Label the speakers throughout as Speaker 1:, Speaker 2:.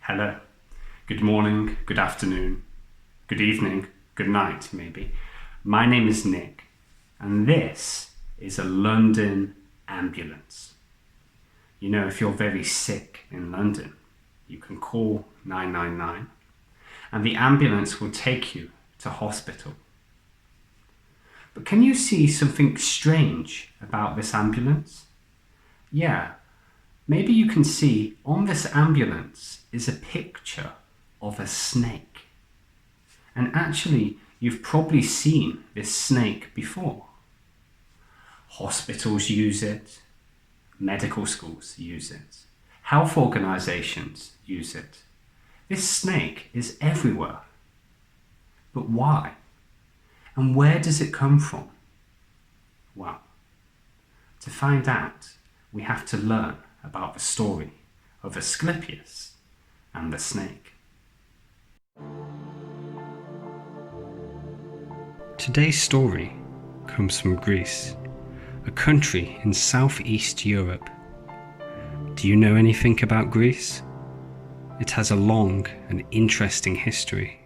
Speaker 1: Hello, good morning, good afternoon, good evening, good night maybe. My name is Nick and this is a London ambulance. You know, if you're very sick in London, you can call 999 and the ambulance will take you to hospital. But can you see something strange about this ambulance? Yeah, maybe you can see on this ambulance is a picture of a snake. And actually, you've probably seen this snake before. Hospitals use it, medical schools use it, health organizations use it. This snake is everywhere. But why? And where does it come from? Well, to find out, we have to learn about the story of Asclepius and the snake. Today's story comes from Greece, a country in southeast Europe. Do you know anything about Greece? It has a long and interesting history.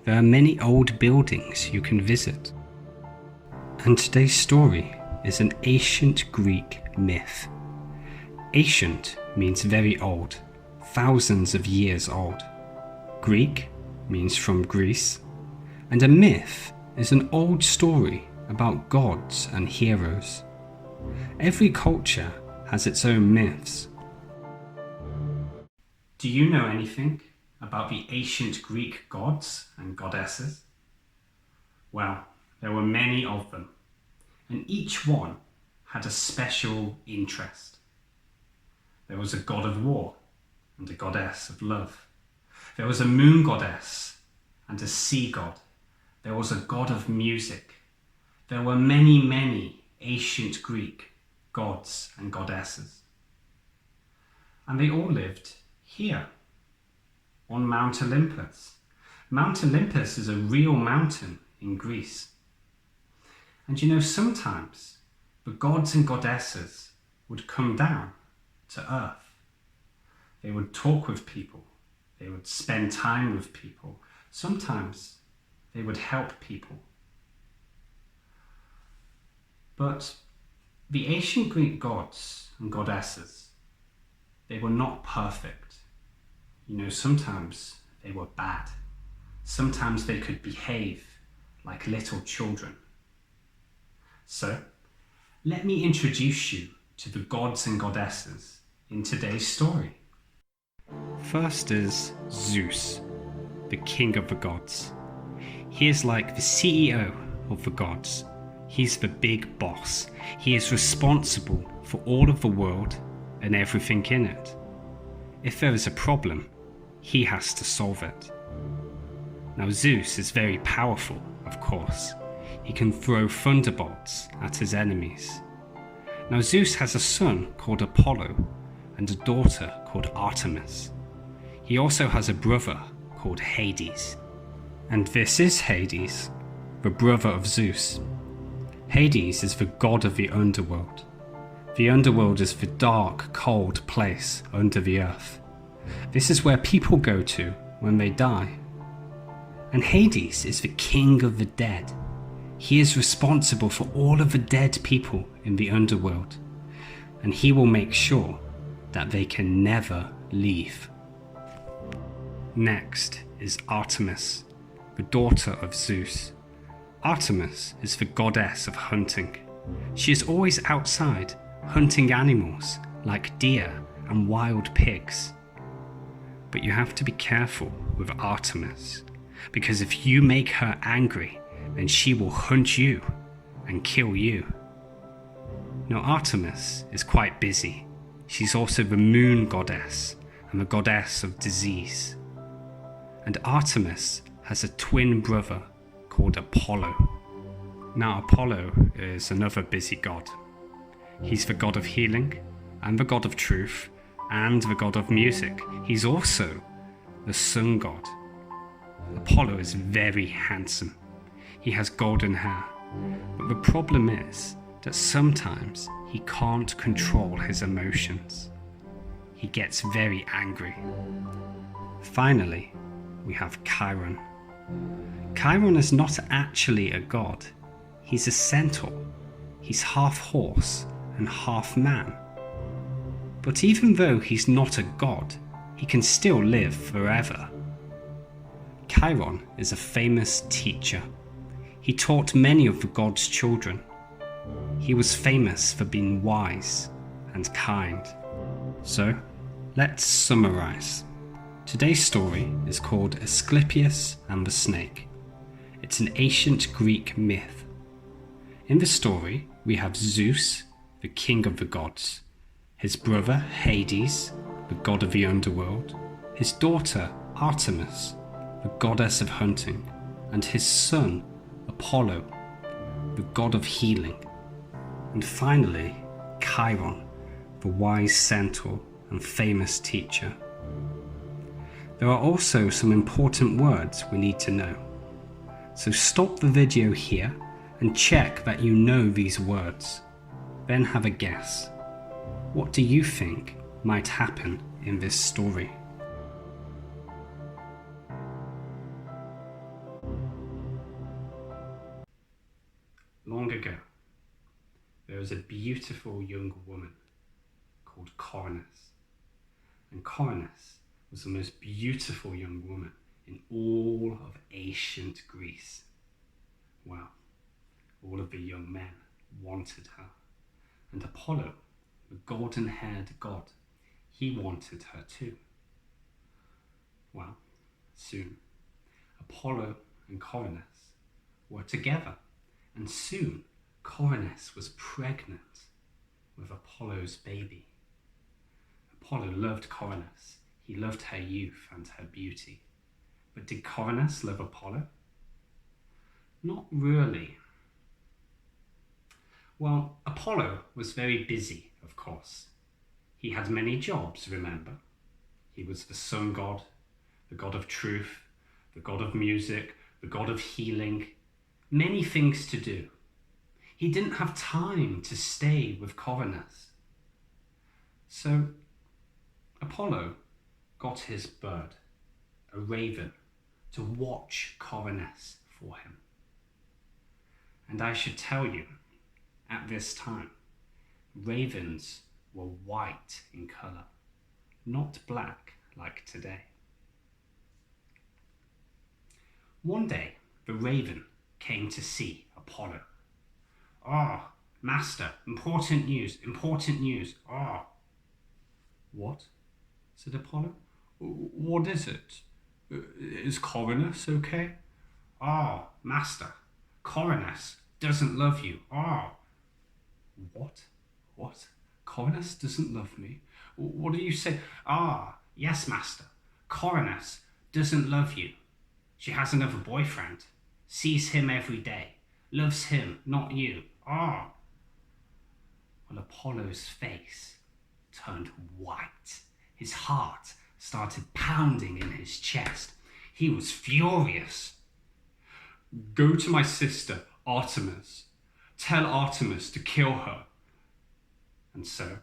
Speaker 1: There are many old buildings you can visit. And today's story is an ancient Greek myth. Ancient means very old, thousands of years old. Greek means from Greece, and a myth is an old story about gods and heroes. Every culture has its own myths. Do you know anything about the ancient Greek gods and goddesses? Well, there were many of them, and each one had a special interest. There was a god of war and a goddess of love. There was a moon goddess and a sea god. There was a god of music. There were many ancient Greek gods and goddesses. And they all lived here, on Mount Olympus. Mount Olympus is a real mountain in Greece. And you know, sometimes the gods and goddesses would come down to earth. They would talk with people. They would spend time with people. Sometimes they would help people. But the ancient Greek gods and goddesses, they were not perfect. You know, sometimes they were bad. Sometimes they could behave like little children. So, let me introduce you to the gods and goddesses in today's story. First is Zeus, the king of the gods. He is like the CEO of the gods. He's the big boss. He is responsible for all of the world and everything in it. If there is a problem, he has to solve it. Now Zeus is very powerful, of course. He can throw thunderbolts at his enemies. Now Zeus has a son called Apollo and a daughter called Artemis. He also has a brother called Hades. And this is Hades, the brother of Zeus. Hades is the god of the underworld. The underworld is the dark, cold place under the earth. This is where people go to when they die. And Hades is the king of the dead. He is responsible for all of the dead people in the underworld. And he will make sure that they can never leave. Next is Artemis, the daughter of Zeus. Artemis is the goddess of hunting. She is always outside, hunting animals like deer and wild pigs. But you have to be careful with Artemis, because if you make her angry, then she will hunt you and kill you. Now Artemis is quite busy. She's also the moon goddess and the goddess of disease. And Artemis has a twin brother called Apollo. Now Apollo is another busy god. He's the god of healing and the god of truth and the god of music. He's also the sun god. Apollo is very handsome. He has golden hair. But the problem is that sometimes he can't control his emotions. He gets very angry. Finally, we have Chiron. Chiron is not actually a god. He's a centaur. He's half horse and half man. But even though he's not a god, he can still live forever. Chiron is a famous teacher. He taught many of the gods' children. He was famous for being wise and kind. So, let's summarize. Today's story is called Asclepius and the Snake. It's an ancient Greek myth. In the story, we have Zeus, the king of the gods, his brother Hades, the god of the underworld, his daughter Artemis, the goddess of hunting, and his son Apollo, the god of healing, and finally Chiron, the wise centaur and famous teacher. There are also some important words we need to know. So stop the video here and check that you know these words. Then have a guess. What do you think might happen in this story? Long ago, there was a beautiful young woman called Coronis. And Coronis was the most beautiful young woman in all of ancient Greece. Well, all of the young men wanted her. And Apollo, the golden-haired god, he wanted her too. Well, soon, Apollo and Coronis were together, and soon Coronis was pregnant with Apollo's baby. Apollo loved Coronis. He loved her youth and her beauty. But did Coronis love Apollo? Not really. Well, Apollo was very busy, of course. He had many jobs, remember? He was the sun god, the god of truth, the god of music, the god of healing. Many things to do. He didn't have time to stay with Coronis. So Apollo got his bird, a raven, to watch Coronis for him. And I should tell you, at this time, ravens were white in colour, not black like today. One day, the raven came to see Apollo. "Ah, master, important news, important news, ah." "What?" said Apollo. "What is it? Is Coronis okay?" "Ah, master, Coronis doesn't love you, ah." "What? What? Coronis doesn't love me? What do you say?" "Ah, yes, master, Coronis doesn't love you. She has another boyfriend, sees him every day, loves him, not you, ah." Well, Apollo's face turned white. His heart started pounding in his chest. He was furious. "Go to my sister, Artemis. Tell Artemis to kill her." And so,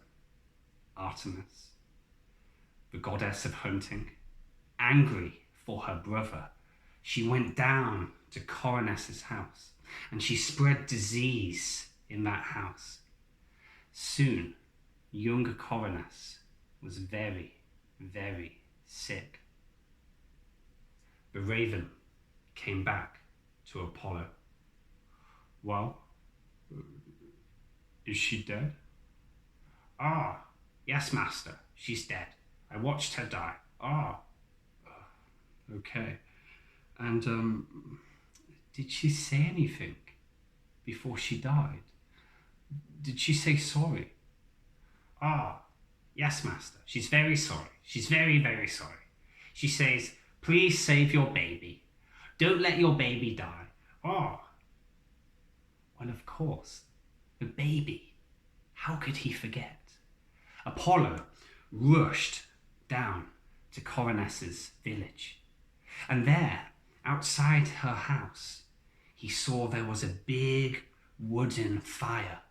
Speaker 1: Artemis, the goddess of hunting, angry for her brother, she went down to Coronis's house, and she spread disease in that house. Soon, young Coronis was very, very sick. The raven came back to Apollo. "Well, is she dead?" "Ah, yes, master, she's dead. I watched her die. Ah." "Okay. And did she say anything before she died? Did she say sorry?" "Ah, yes, master, she's very sorry. She's very, very sorry. She says, 'Please save your baby. Don't let your baby die.' Ah." Well, of course, the baby. How could he forget? Apollo rushed down to Coronis's village. And there, outside her house, he saw there was a big wooden fire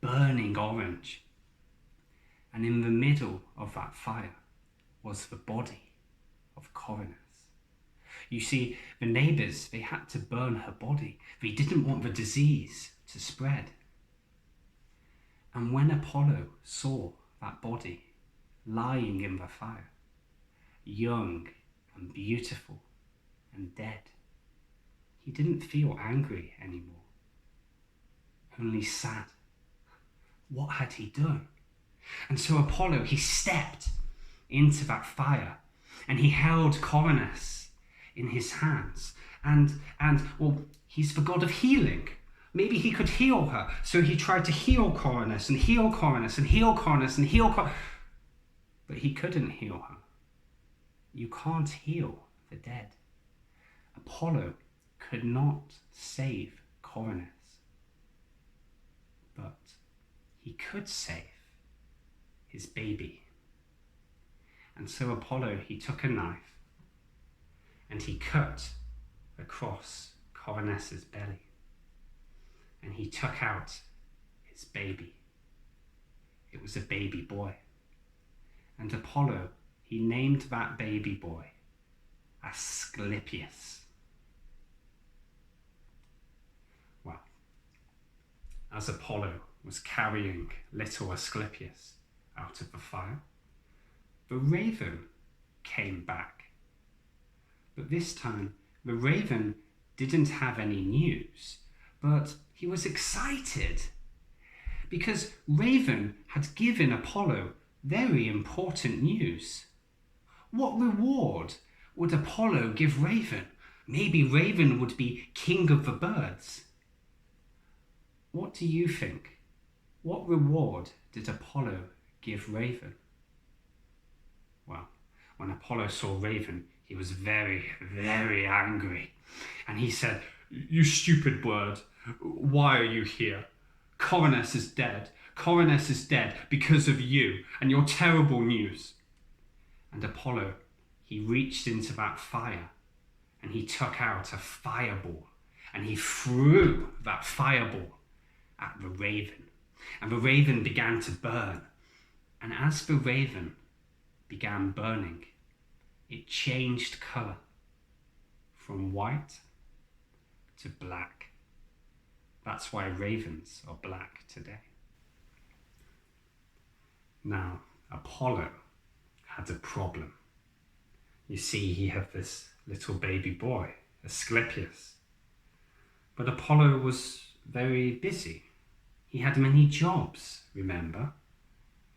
Speaker 1: burning orange. And in the middle of that fire was the body of Coronus. You see, the neighbours, they had to burn her body. They didn't want the disease to spread. And when Apollo saw that body lying in the fire, young and beautiful and dead, he didn't feel angry anymore, only sad. What had he done? And so Apollo, he stepped into that fire and he held Coronus in his hands. And well, he's the god of healing. Maybe he could heal her. So he tried to heal Coronus and heal Coronus and heal Coronus and heal Coronus. But he couldn't heal her. You can't heal the dead. Apollo could not save Coronus. But he could save his baby. And so Apollo, he took a knife and he cut across Coronus's belly. And he took out his baby. It was a baby boy. And Apollo, he named that baby boy Asclepius. Well, as Apollo was carrying little Asclepius out of the fire, the raven came back. But this time, the raven didn't have any news, but he was excited because Raven had given Apollo very important news. What reward would Apollo give Raven? Maybe Raven would be king of the birds. What do you think? What reward did Apollo give Raven? Well, when Apollo saw Raven, he was very, very angry. And he said, "You stupid bird, why are you here? Coronus is dead. Coronus is dead because of you and your terrible news." And Apollo, he reached into that fire and he took out a fireball and he threw that fireball at the raven. And the raven began to burn. And as the raven began burning, it changed colour from white to black. That's why ravens are black today. Now, Apollo had a problem. You see, he had this little baby boy, Asclepius. But Apollo was very busy. He had many jobs, remember?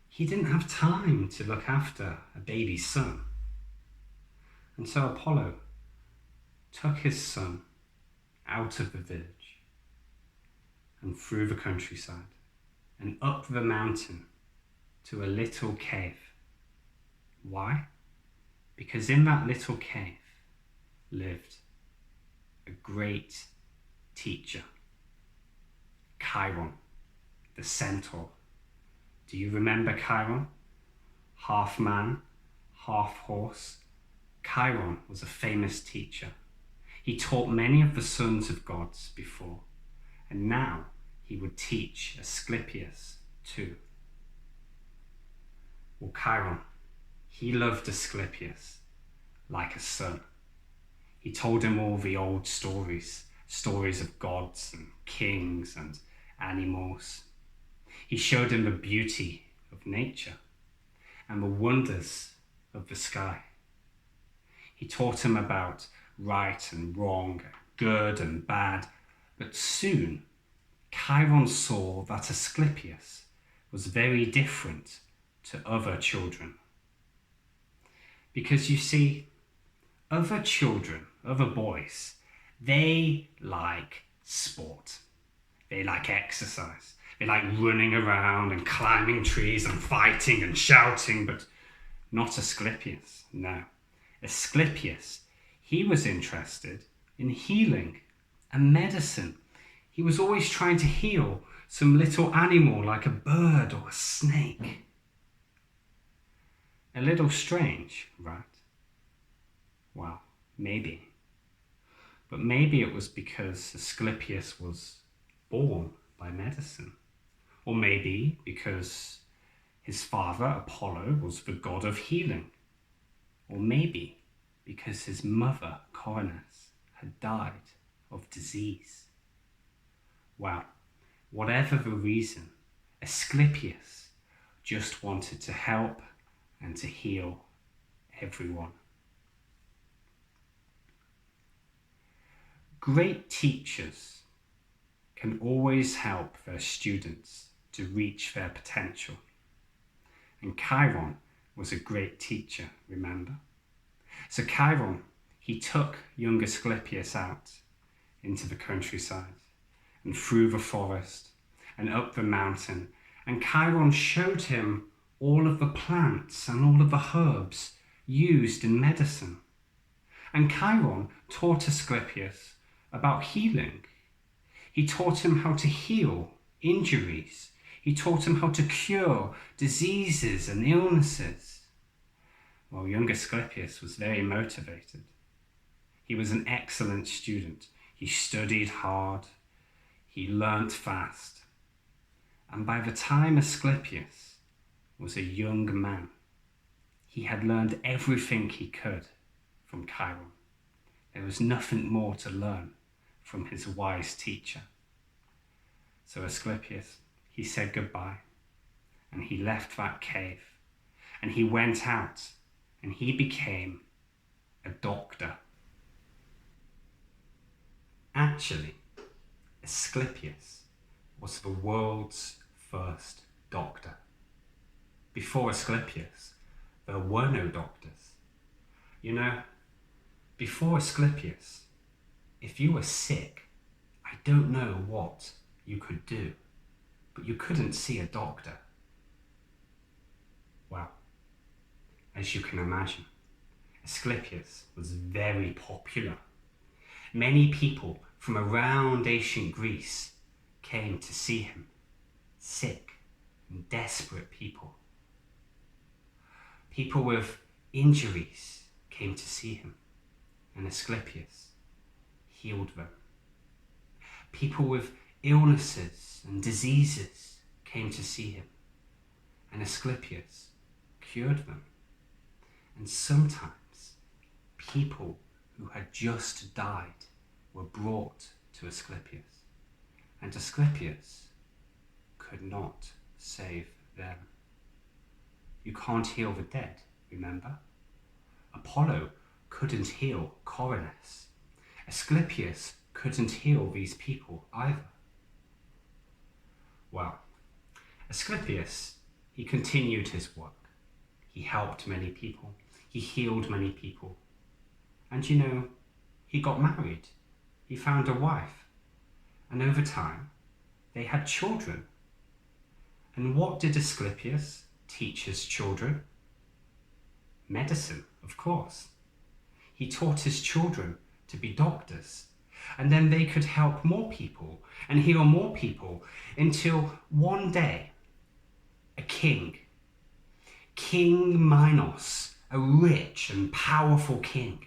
Speaker 1: He didn't have time to look after a baby son. And so Apollo took his son out of the village and through the countryside and up the mountain to a little cave. Why? Because in that little cave lived a great teacher, Chiron, the centaur. Do you remember Chiron? Half man, half horse. Chiron was a famous teacher. He taught many of the sons of gods before, and now he would teach Asclepius too. Well, Chiron, he loved Asclepius like a son. He told him all the old stories of gods and kings and animals. He showed him the beauty of nature and the wonders of the sky. He taught him about right and wrong, good and bad, but soon Chiron saw that Asclepius was very different to other children. Because you see, other children, other boys, they like sport. They like exercise. They like running around and climbing trees and fighting and shouting, but not Asclepius, no. Asclepius, he was interested in healing and medicine. He was always trying to heal some little animal like a bird or a snake. A little strange, right? Well, maybe. But maybe it was because Asclepius was born by medicine. Or maybe because his father, Apollo, was the god of healing. Or maybe because his mother, Coronis, had died of disease. Well, whatever the reason, Asclepius just wanted to help and to heal everyone. Great teachers can always help their students to reach their potential. And Chiron was a great teacher, remember? So Chiron, he took young Asclepius out into the countryside and through the forest and up the mountain, and Chiron showed him all of the plants and all of the herbs used in medicine. And Chiron taught Asclepius about healing. He taught him how to heal injuries. He taught him how to cure diseases and illnesses. Well, young Asclepius was very motivated. He was an excellent student. He studied hard. He learnt fast. And by the time Asclepius was a young man, he had learned everything he could from Chiron. There was nothing more to learn from his wise teacher. So Asclepius, he said goodbye, and he left that cave, and he went out, and he became a doctor. Actually, Asclepius was the world's first doctor. Before Asclepius, there were no doctors. You know, before Asclepius, if you were sick, I don't know what you could do, but you couldn't see a doctor. Well, as you can imagine, Asclepius was very popular. Many people from around ancient Greece came to see him, sick and desperate people. People with injuries came to see him, and Asclepius healed them. People with illnesses and diseases came to see him, and Asclepius cured them. And sometimes people who had just died were brought to Asclepius, and Asclepius could not save them. You can't heal the dead, remember? Apollo couldn't heal Coronis. Asclepius couldn't heal these people either. Well, Asclepius, he continued his work. He helped many people. He healed many people. And you know, he got married. He found a wife. And over time, they had children. And what did Asclepius teach his children? Medicine, of course. He taught his children to be doctors, and then they could help more people and heal more people until one day a king, King Minos, a rich and powerful king,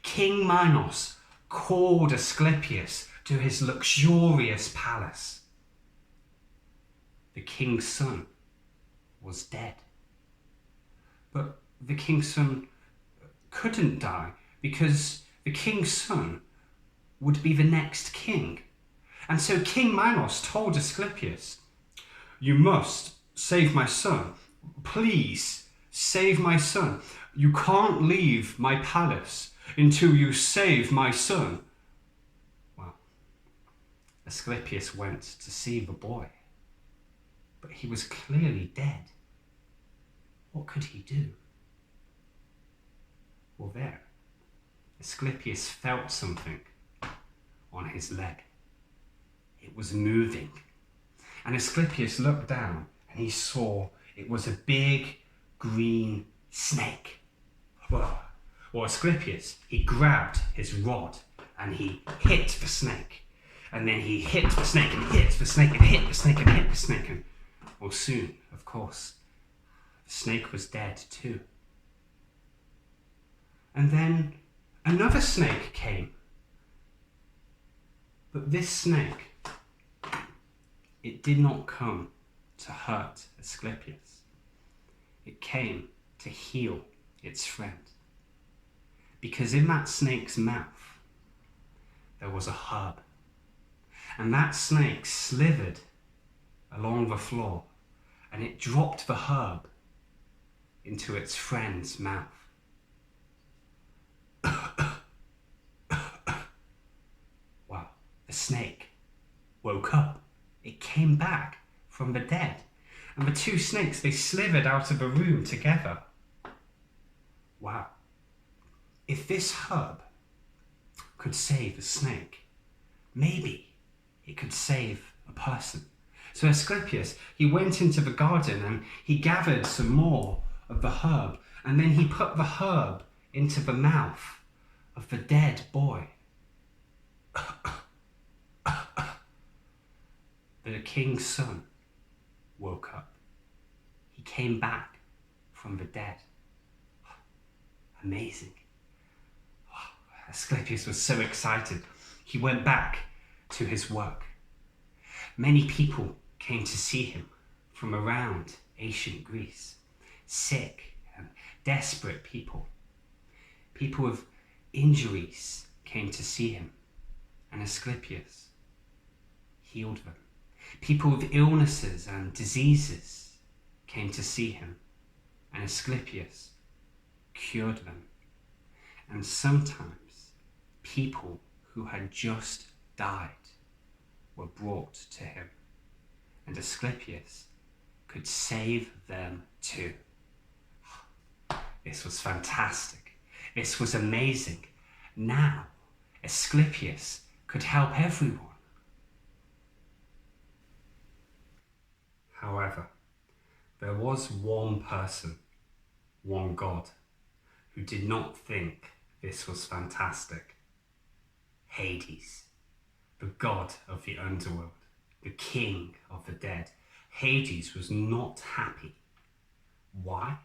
Speaker 1: King Minos called Asclepius to his luxurious palace. The king's son was dead. But the king's son couldn't die because the king's son would be the next king. And so King Minos told Asclepius, "You must save my son. Please save my son. You can't leave my palace until you save my son." Well, Asclepius went to see the boy, but he was clearly dead. What could he do? Well, there, Asclepius felt something on his leg. It was moving. And Asclepius looked down and he saw it was a big green snake. Well, Asclepius, he grabbed his rod and he hit the snake. And then he hit the snake and hit the snake and hit the snake and hit the snake. And well, soon, of course, the snake was dead too. And then another snake came. But this snake, it did not come to hurt Asclepius. It came to heal its friend. Because in that snake's mouth, there was a herb. And that snake slithered along the floor and it dropped the herb into its friend's mouth. Wow, the snake woke up. It came back from the dead. And the two snakes, they slithered out of the room together. Wow. If this herb could save a snake, maybe it could save a person. So Asclepius, he went into the garden and he gathered some more of the herb, and then he put the herb into the mouth of the dead boy. The king's son woke up. He came back from the dead. Amazing. Asclepius was so excited. He went back to his work. Many people came to see him from around ancient Greece. Sick and desperate people. People with injuries came to see him, and Asclepius healed them. People with illnesses and diseases came to see him, and Asclepius cured them. And sometimes people who had just died were brought to him, and Asclepius could save them too. This was fantastic. This was amazing. Now, Asclepius could help everyone. However, there was one person, one god, who did not think this was fantastic. Hades, the god of the underworld, the king of the dead. Hades was not happy. Why?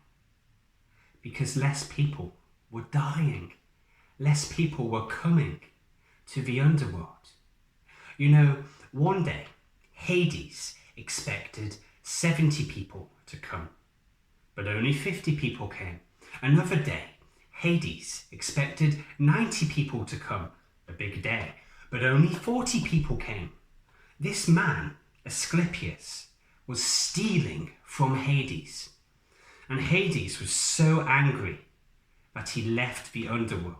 Speaker 1: Because less people were dying. Less people were coming to the underworld. You know, one day, Hades expected 70 people to come, but only 50 people came. Another day, Hades expected 90 people to come, a big day, but only 40 people came. This man, Asclepius, was stealing from Hades. And Hades was so angry that he left the underworld.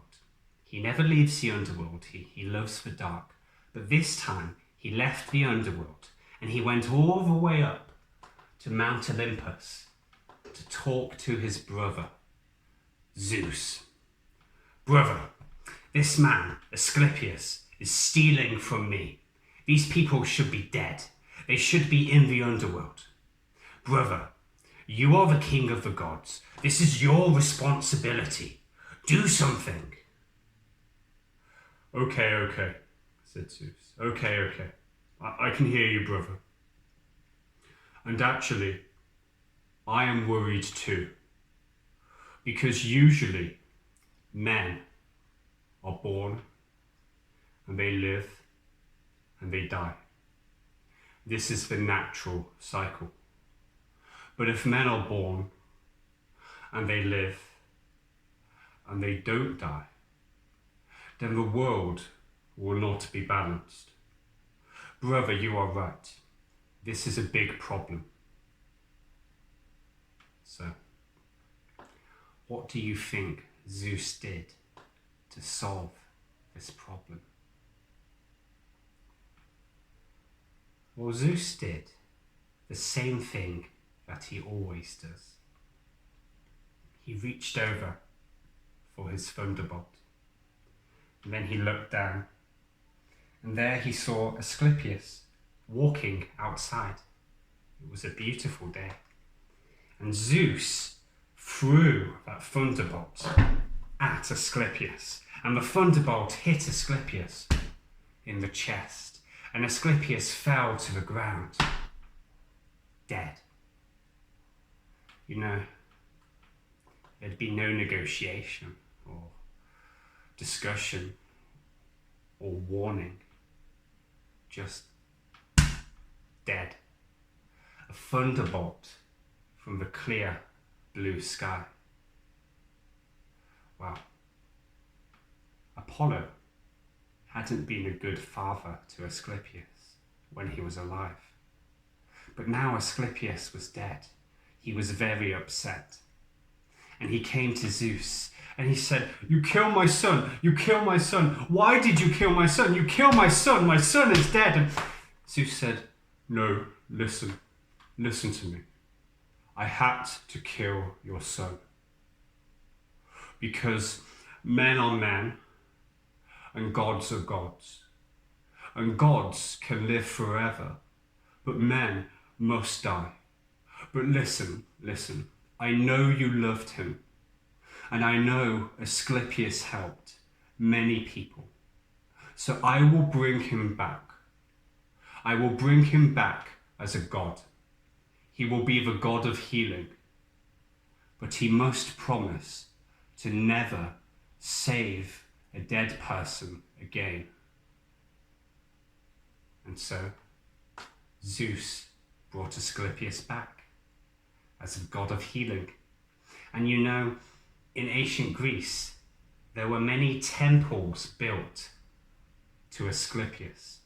Speaker 1: He never leaves the underworld, he loves the dark. But this time, he left the underworld and he went all the way up to Mount Olympus to talk to his brother, Zeus. Brother, this man, Asclepius, is stealing from me. These people should be dead. They should be in the underworld. Brother, you are the king of the gods. This is your responsibility. Do something. Okay, said Zeus. Okay. I can hear you, brother. And actually, I am worried too. Because usually, men are born, and they live, and they die. This is the natural cycle. But if men are born, and they live, and they don't die, then the world will not be balanced. Brother, you are right. This is a big problem. So, what do you think Zeus did to solve this problem? Well, Zeus did the same thing that he always does. He reached over for his thunderbolt. And then he looked down, and there he saw Asclepius walking outside. It was a beautiful day. And Zeus threw that thunderbolt at Asclepius, and the thunderbolt hit Asclepius in the chest, and Asclepius fell to the ground, dead. You know, there'd be no negotiation or discussion or warning, just dead. A thunderbolt from the clear blue sky. Wow. Apollo hadn't been a good father to Asclepius when he was alive. But now Asclepius was dead. He was very upset. And he came to Zeus and he said, "You kill my son, you kill my son. Why did you kill my son? You kill my son is dead." And Zeus said, "No, listen to me. I had to kill your son. Because men are men and gods are gods. And gods can live forever, but men must die. But listen, I know you loved him, and I know Asclepius helped many people. So I will bring him back. I will bring him back as a god. He will be the god of healing, but he must promise to never save a dead person again." And so Zeus brought Asclepius back as a god of healing. And you know, in ancient Greece, there were many temples built to Asclepius.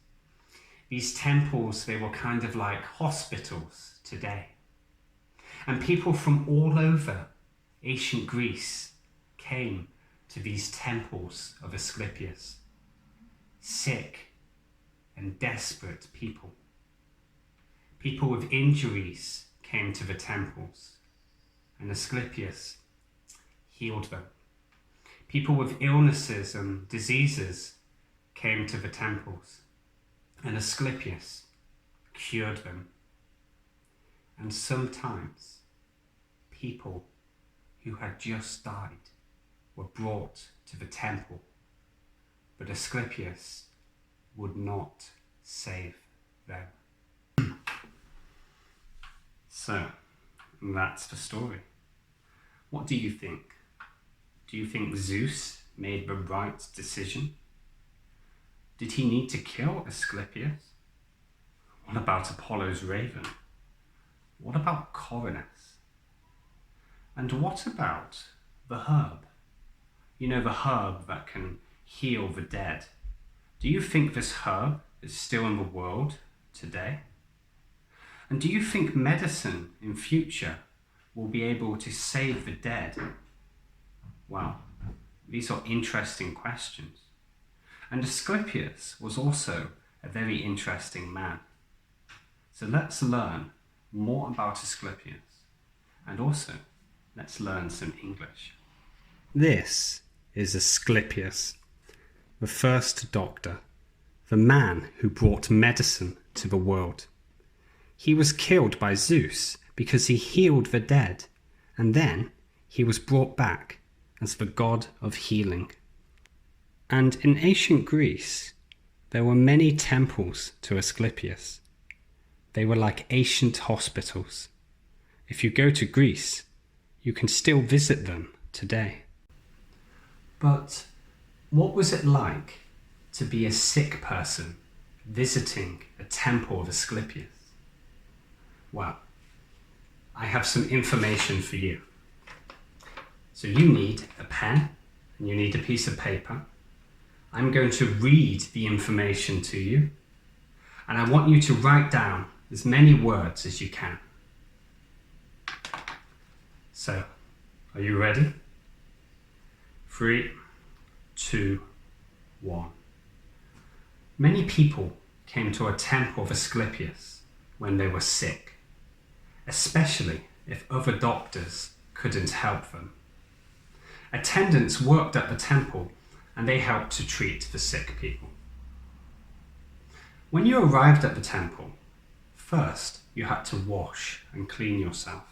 Speaker 1: These temples, they were kind of like hospitals today. And people from all over ancient Greece came to these temples of Asclepius. Sick and desperate people. People with injuries came to the temples, and Asclepius healed them. People with illnesses and diseases came to the temples, and Asclepius cured them. And sometimes people who had just died were brought to the temple, but Asclepius would not save them. So, that's the story. What do you think? Do you think Zeus made the right decision? Did he need to kill Asclepius? What about Apollo's raven? What about Coronus? And what about the herb? You know, the herb that can heal the dead. Do you think this herb is still in the world today? And do you think medicine in future will be able to save the dead? Well, these are interesting questions. And Asclepius was also a very interesting man. So let's learn more about Asclepius, and also let's learn some English. This is Asclepius, the first doctor, the man who brought medicine to the world. He was killed by Zeus because he healed the dead, and then he was brought back as the god of healing. And in ancient Greece, there were many temples to Asclepius. They were like ancient hospitals. If you go to Greece, you can still visit them today. But what was it like to be a sick person visiting a temple of Asclepius? Well, I have some information for you. So you need a pen and you need a piece of paper. I'm going to read the information to you, and I want you to write down as many words as you can. So, are you ready? 3, 2, 1. Many people came to a temple of Asclepius when they were sick, especially if other doctors couldn't help them. Attendants worked at the temple and they helped to treat the sick people. When you arrived at the temple, first you had to wash and clean yourself.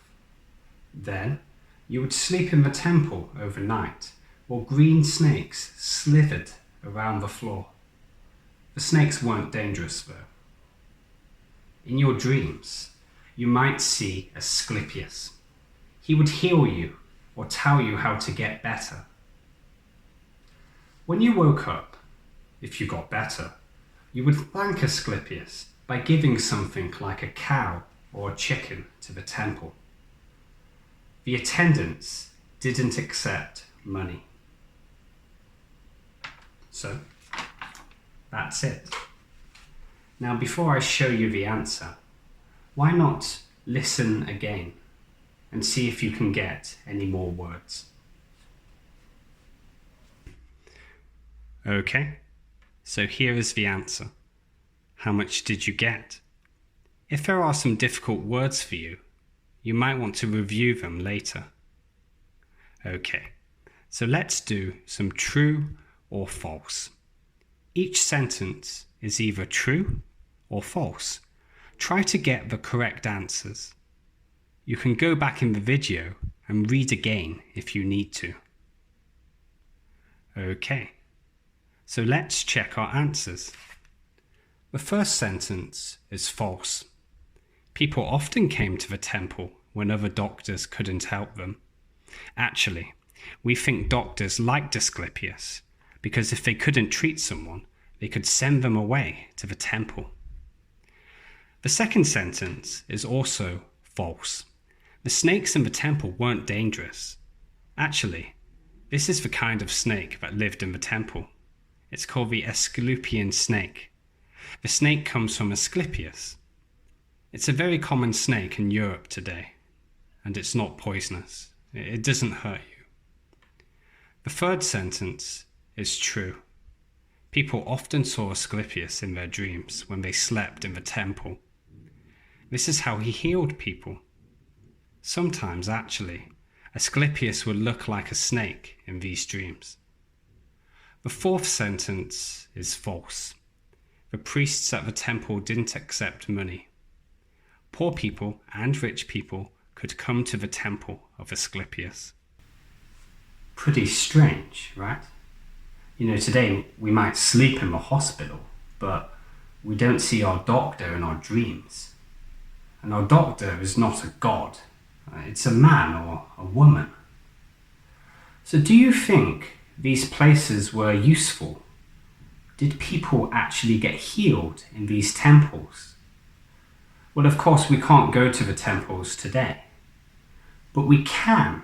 Speaker 1: Then you would sleep in the temple overnight while green snakes slithered around the floor. The snakes weren't dangerous though. In your dreams, you might see Asclepius. He would heal you or tell you how to get better. When you woke up, if you got better, you would thank Asclepius by giving something like a cow or a chicken to the temple. The attendants didn't accept money. So, that's it. Now, before I show you the answer, why not listen again and see if you can get any more words? Okay, so here is the answer. How much did you get? If there are some difficult words for you, you might want to review them later. Okay, so let's do some true or false. Each sentence is either true or false. Try to get the correct answers. You can go back in the video and read again if you need to. Okay, so let's check our answers. The first sentence is false. People often came to the temple when other doctors couldn't help them. Actually, we think doctors liked Asclepius because if they couldn't treat someone, they could send them away to the temple. The second sentence is also false. The snakes in the temple weren't dangerous. Actually, this is the kind of snake that lived in the temple. It's called the Asclepian snake. The snake comes from Asclepius. It's a very common snake in Europe today, and it's not poisonous. It doesn't hurt you. The third sentence is true. People often saw Asclepius in their dreams when they slept in the temple. This is how he healed people. Sometimes, actually, Asclepius would look like a snake in these dreams. The fourth sentence is false. The priests at the temple didn't accept money. Poor people and rich people could come to the temple of Asclepius. Pretty strange, right? You know, today we might sleep in the hospital, but we don't see our doctor in our dreams. And our doctor is not a god. It's a man or a woman. So do you think these places were useful? Did people actually get healed in these temples? Well, of course, we can't go to the temples today, but we can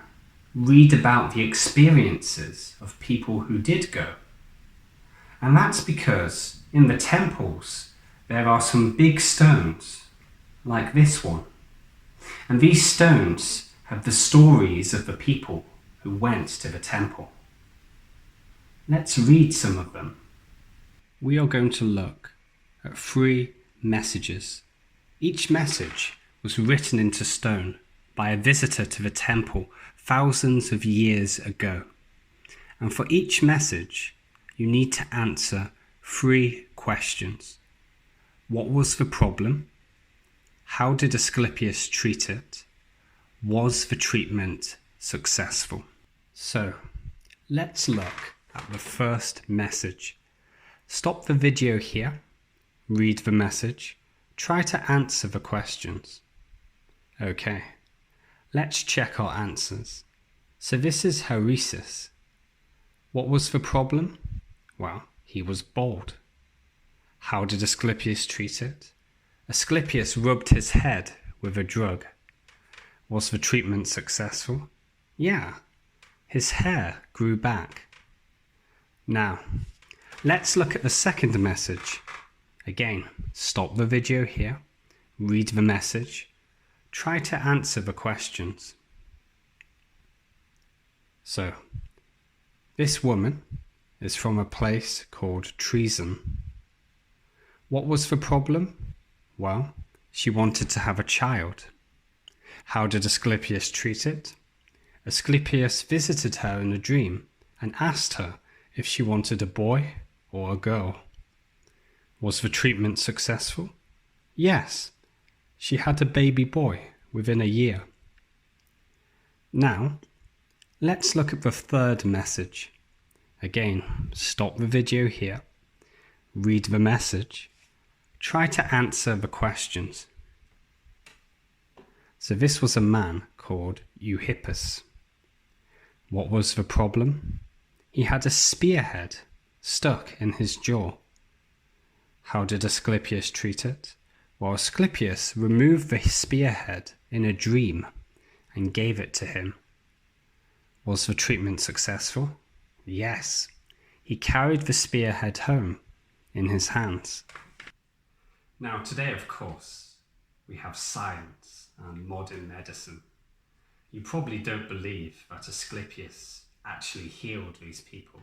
Speaker 1: read about the experiences of people who did go. And that's because in the temples, there are some big stones, like this one. And these stones have the stories of the people who went to the temple. Let's read some of them. We are going to look at 3 messages. Each message was written into stone by a visitor to the temple thousands of years ago. And for each message, you need to answer 3 questions. What was the problem? How did Asclepius treat it? Was the treatment successful? So, let's look at the first message. Stop the video here, read the message, try to answer the questions. Okay, let's check our answers. So this is Heresis. What was the problem? Well, he was bald. How did Asclepius treat it? Asclepius rubbed his head with a drug. Was the treatment successful? Yeah, his hair grew back. Now, let's look at the second message. Again, stop the video here, read the message, try to answer the questions. So, this woman is from a place called Treason. What was the problem? Well, she wanted to have a child. How did Asclepius treat it? Asclepius visited her in a dream and asked her if she wanted a boy or a girl. Was the treatment successful? Yes, she had a baby boy within a year. Now, let's look at the third message. Again, stop the video here, read the message, try to answer the questions. So this was a man called Euhippus. What was the problem? He had a spearhead stuck in his jaw. How did Asclepius treat it? Well, Asclepius removed the spearhead in a dream and gave it to him. Was the treatment successful? Yes. he carried the spearhead home in his hands. Now today, of course, we have science and modern medicine. You probably don't believe that Asclepius actually healed these people.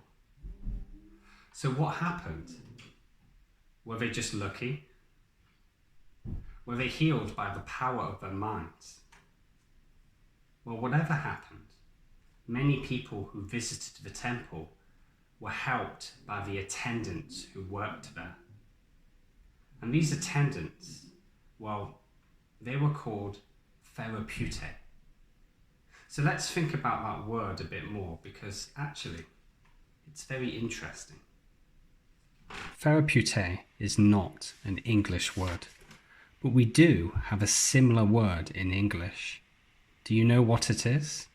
Speaker 1: So what happened? Were they just lucky? Were they healed by the power of their minds? Well, whatever happened, many people who visited the temple were helped by the attendants who worked there. And these attendants, well, they were called Therapeutic. So let's think about that word a bit more, because actually it's very interesting. Therapeutic is not an English word, but we do have a similar word in English. Do you know what it is?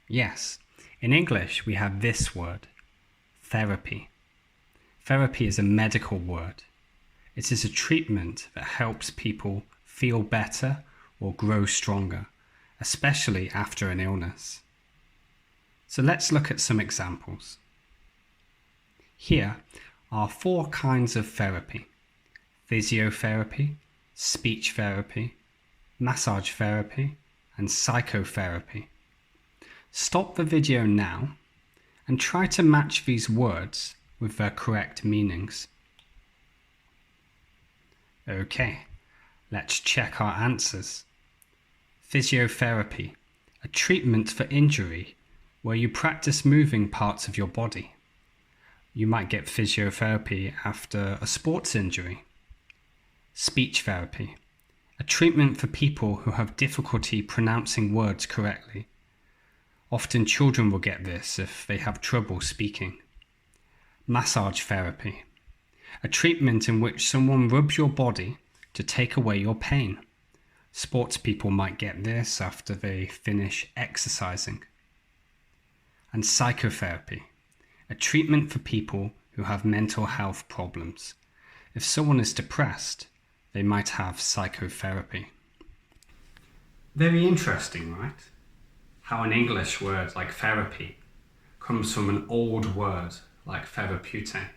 Speaker 1: Yes, in English we have this word, therapy. Therapy is a medical word. It is a treatment that helps people feel better or grow stronger, especially after an illness. So let's look at some examples. Here are 4 kinds of therapy: physiotherapy, speech therapy, massage therapy, and psychotherapy. Stop the video now and try to match these words with their correct meanings. Okay, let's check our answers. Physiotherapy, a treatment for injury where you practice moving parts of your body. You might get physiotherapy after a sports injury. Speech therapy, a treatment for people who have difficulty pronouncing words correctly. Often children will get this if they have trouble speaking. Massage therapy, a treatment in which someone rubs your body to take away your pain. Sports people might get this after they finish exercising. And psychotherapy, a treatment for people who have mental health problems. If someone is depressed, they might have psychotherapy. Very interesting, right? How an English word like therapy comes from an old word like therapeutic.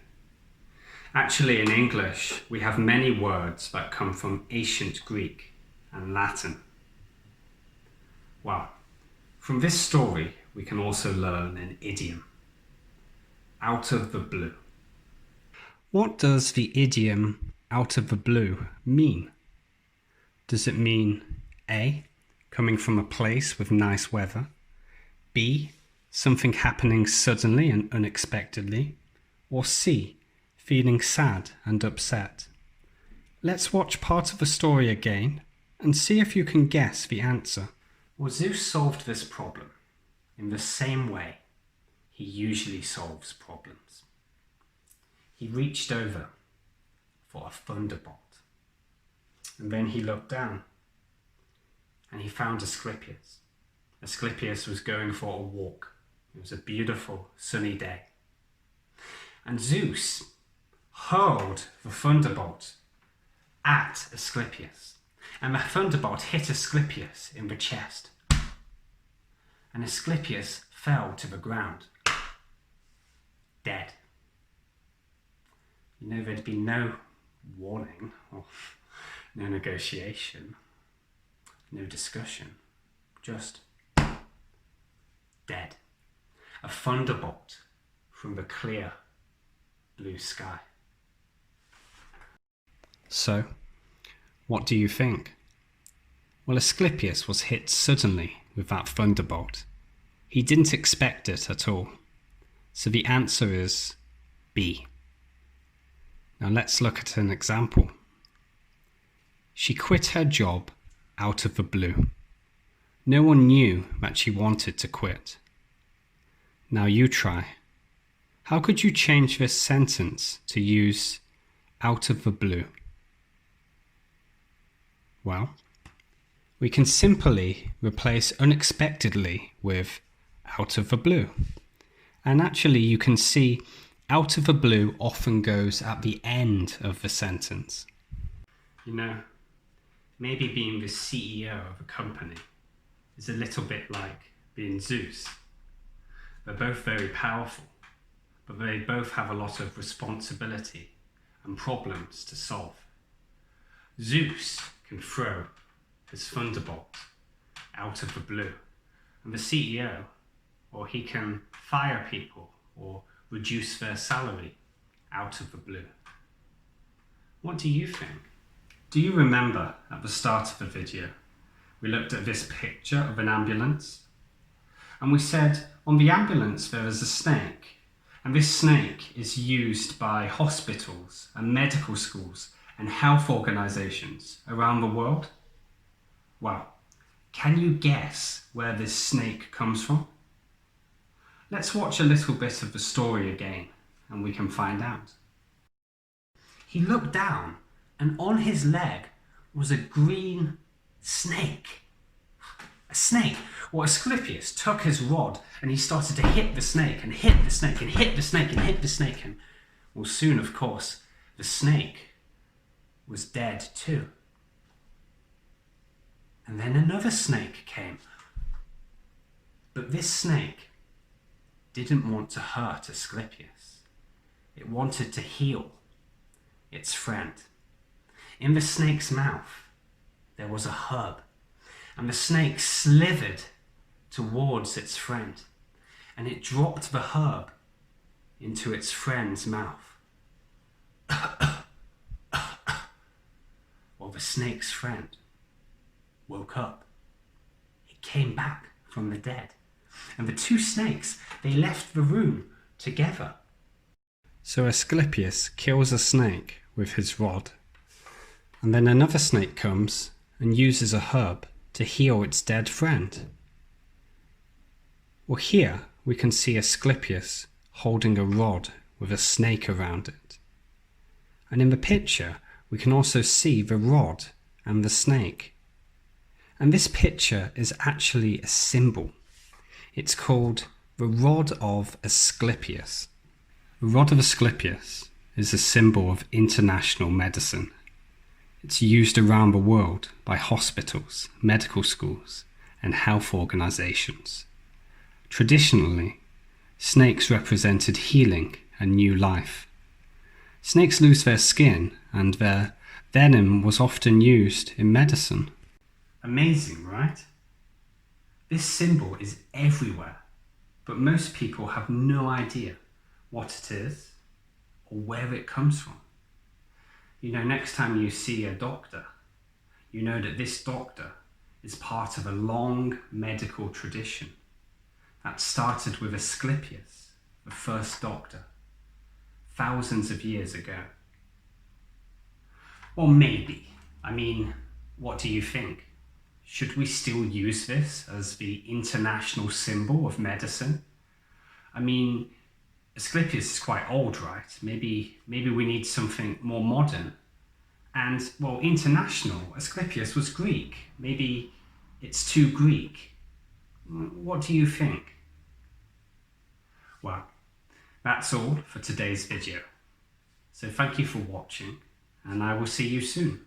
Speaker 1: Actually, in English, we have many words that come from ancient Greek and Latin. Well, from this story, we can also learn an idiom. Out of the blue. What does the idiom out of the blue mean? Does it mean A, coming from a place with nice weather, B, something happening suddenly and unexpectedly, or C, feeling sad and upset? Let's watch part of the story again and see if you can guess the answer. Well, Zeus solved this problem in the same way he usually solves problems. He reached over for a thunderbolt, and then he looked down and he found Asclepius. Asclepius was going for a walk. It was a beautiful sunny day. And Zeus hurled the thunderbolt at Asclepius. And the thunderbolt hit Asclepius in the chest. And Asclepius fell to the ground, dead. You know, there'd be no warning, or no negotiation, no discussion, just dead. A thunderbolt from the clear blue sky. So, what do you think? Well, Asclepius was hit suddenly with that thunderbolt. He didn't expect it at all. So the answer is B. Now let's look at an example. She quit her job out of the blue. No one knew that she wanted to quit. Now you try. How could you change this sentence to use out of the blue? Well, we can simply replace unexpectedly with out of the blue. And actually you can see out of the blue often goes at the end of the sentence. You know, maybe being the CEO of a company is a little bit like being Zeus. They're both very powerful, but they both have a lot of responsibility and problems to solve. Zeus can throw his thunderbolt out of the blue, and the CEO, or he can fire people or reduce their salary out of the blue. What do you think? Do you remember at the start of the video, we looked at this picture of an ambulance, and we said on the ambulance there is a snake, and this snake is used by hospitals and medical schools and health organizations around the world? Well, can you guess where this snake comes from? Let's watch a little bit of the story again and we can find out. He looked down and on his leg was a green snake. A snake. Well, Asclepius took his rod and he started to hit the snake and hit the snake and hit the snake and hit the snake. And well, soon, of course, the snake was dead too. And then another snake came. But this snake didn't want to hurt Asclepius. It wanted to heal its friend. In the snake's mouth, there was a herb, and the snake slithered towards its friend, and it dropped the herb into its friend's mouth. Well, the snake's friend woke up. It came back from the dead, and the two snakes, they left the room together. So Asclepius kills a snake with his rod, and then another snake comes and uses a herb to heal its dead friend. Well, here we can see Asclepius holding a rod with a snake around it. And in the picture, we can also see the rod and the snake. And this picture is actually a symbol. It's called the Rod of Asclepius. The Rod of Asclepius is a symbol of international medicine. It's used around the world by hospitals, medical schools, and health organizations. Traditionally, snakes represented healing and new life. Snakes lose their skin, and their venom was often used in medicine. Amazing, right? This symbol is everywhere, but most people have no idea what it is or where it comes from. You know, next time you see a doctor, you know that this doctor is part of a long medical tradition that started with Asclepius, the first doctor, thousands of years ago. Or maybe, what do you think? Should we still use this as the international symbol of medicine? Asclepius is quite old, right? Maybe we need something more modern. And, well, international, Asclepius was Greek. Maybe it's too Greek. What do you think? Well, that's all for today's video. So thank you for watching, and I will see you soon.